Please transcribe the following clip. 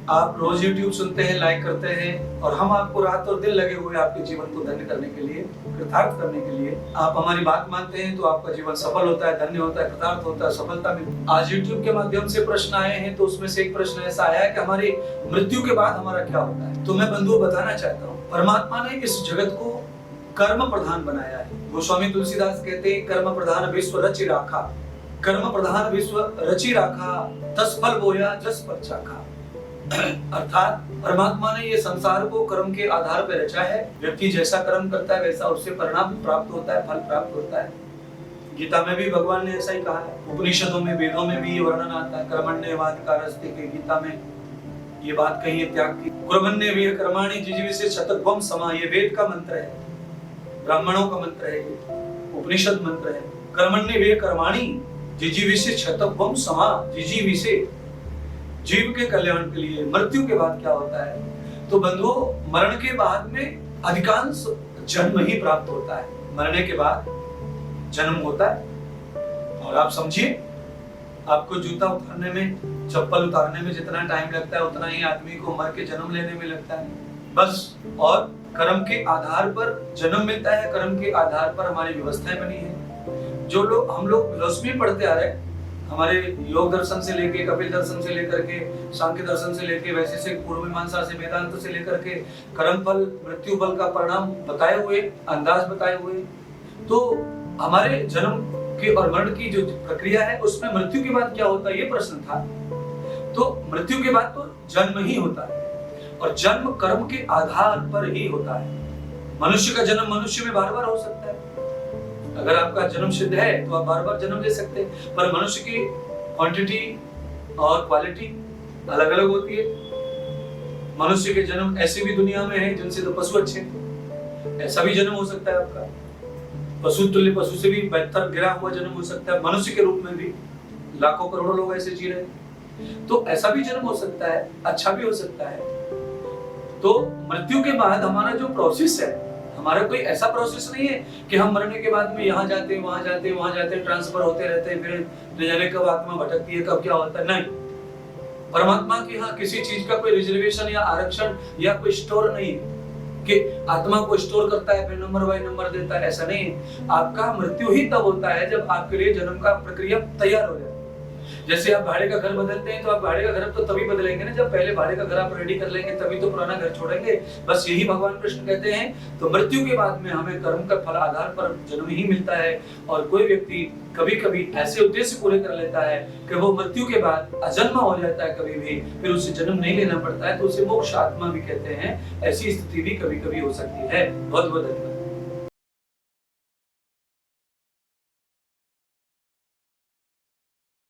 आप रोज YouTube सुनते हैं, लाइक करते हैं, और हम आपको रात और दिन लगे हुए आपके जीवन को धन्य करने के लिए, कृतार्थ करने के लिए। आप हमारी बात मानते हैं तो आपका जीवन सफल होता है, धन्य होता है, कृतार्थ होता है, सफलता मिलती है। आज YouTube के माध्यम से प्रश्न आए हैं, तो उसमें से एक प्रश्न ऐसा आया है कि हमारी मृत्यु के बाद हमारा क्या होता है। तो मैं बंधुओं बताना चाहता हूँ, परमात्मा ने इस जगत को कर्म प्रधान बनाया है। गोस्वामी तुलसीदास कहते हैं, कर्म प्रधान विश्व रचि राखा, कर्म प्रधान विश्व रचि राखा, तस फल बोया जस पर चाखा। अर्थात परमात्मा ने ये संसार को कर्म के आधार पर रचा है। व्यक्ति जैसा कर्म करता है वैसा उससे परिणाम प्राप्त होता है, फल प्राप्त होता है। गीता में भी भगवान ने ऐसा ही कहा है, उपनिषदों में, वेदों में भी ये वर्णन आता है। कर्मण्येवाधिकारस्ते के गीता में ये बात कही है त्याग की। कुर्वन्नेव कर्माणि जिजीविषे शतत्वं समा, ये वेद का मंत्र है, ब्राह्मणों का मंत्र है, ये उपनिषद मंत्र है। कर्मण्येव कर्माणि जिजीविषे शतत्वं समा, जिजीविषे जीव के कल्याण के लिए। मृत्यु के बाद क्या होता है? तो बंधुओं, मरण के बाद में अधिकांश जन्म ही प्राप्त होता है। मरने के बाद जन्म होता है। और आप समझिए, आपको जूता उतारने में, चप्पल उतारने में जितना टाइम लगता है उतना ही आदमी को मर के जन्म लेने में लगता है, बस। और कर्म के आधार पर जन्म मिलता है, कर्म के आधार पर हमारी व्यवस्थाएं बनी है। जो लोग, हम लोग फिलॉसफी पढ़ते आ रहे, हमारे योग दर्शन से लेके, कपिल दर्शन से लेकर के, सांख्य दर्शन से लेके, वैशेषिक, पूर्व मीमांसा से, वेदांत से लेकर के, कर्म फल, मृत्यु फल का परिणाम बताए हुए, अंदाज बताए हुए। तो हमारे जन्म के और मरण की जो प्रक्रिया है, उसमें मृत्यु के बाद क्या होता है, ये प्रश्न था। तो मृत्यु के बाद तो जन्म ही होता है, और जन्म कर्म के आधार पर ही होता है। मनुष्य का जन्म मनुष्य में बार बार हो सकता है। अगर आपका जन्म सिद्ध है तो आप बार बार जन्म ले सकते हैं, पर मनुष्य की क्वांटिटी और क्वालिटी अलग अलग होती है। मनुष्य के जन्म ऐसे भी दुनिया में है जिनसे तो पशु अच्छे हैं, ऐसा भी जन्म हो सकता है आपका। पशु तुल्य, पशु से भी बेहतर गिरा हुआ जन्म हो सकता है। मनुष्य के रूप में भी लाखों करोड़ों लोग ऐसे जी रहे हैं, तो ऐसा भी जन्म हो सकता है, अच्छा भी हो सकता है। तो मृत्यु के बाद हमारा जो प्रोसेस है, हमारा कोई ऐसा प्रोसेस नहीं है कि हम मरने के बाद में यहाँ जाते, वहां जाते, वहां जाते, ट्रांसफर होते रहते हैं, फिर न जाने कब आत्मा भटकती है, कब क्या होता है। नहीं, परमात्मा के यहाँ किसी चीज का कोई रिजर्वेशन या आरक्षण या कोई स्टोर नहीं है कि आत्मा को स्टोर करता है फिर नंबर बाय नंबर देता है, ऐसा नहीं है। आपका मृत्यु ही तब होता है जब आपके लिए जन्म का प्रक्रिया तैयार हो जाए। जैसे आप भाड़े का घर बदलते हैं, तो आप भाड़े का घर तो तभी बदलेंगे ना जब पहले भाड़े का घर आप रेडी कर लेंगे, तभी तो पुराना घर छोड़ेंगे। बस यही भगवान कृष्ण कहते हैं। तो मृत्यु के बाद में हमें कर्म का फल आधार पर जन्म ही मिलता है। और कोई व्यक्ति कभी कभी ऐसे उद्देश्य पूरे कर लेता है कि वो मृत्यु के बाद अजन्मा हो जाता है कभी भी, फिर उसे जन्म नहीं लेना पड़ता है, तो उसे मोक्ष आत्मा भी कहते हैं। ऐसी स्थिति भी कभी कभी हो सकती है। बहुत बहुत धन्यवाद।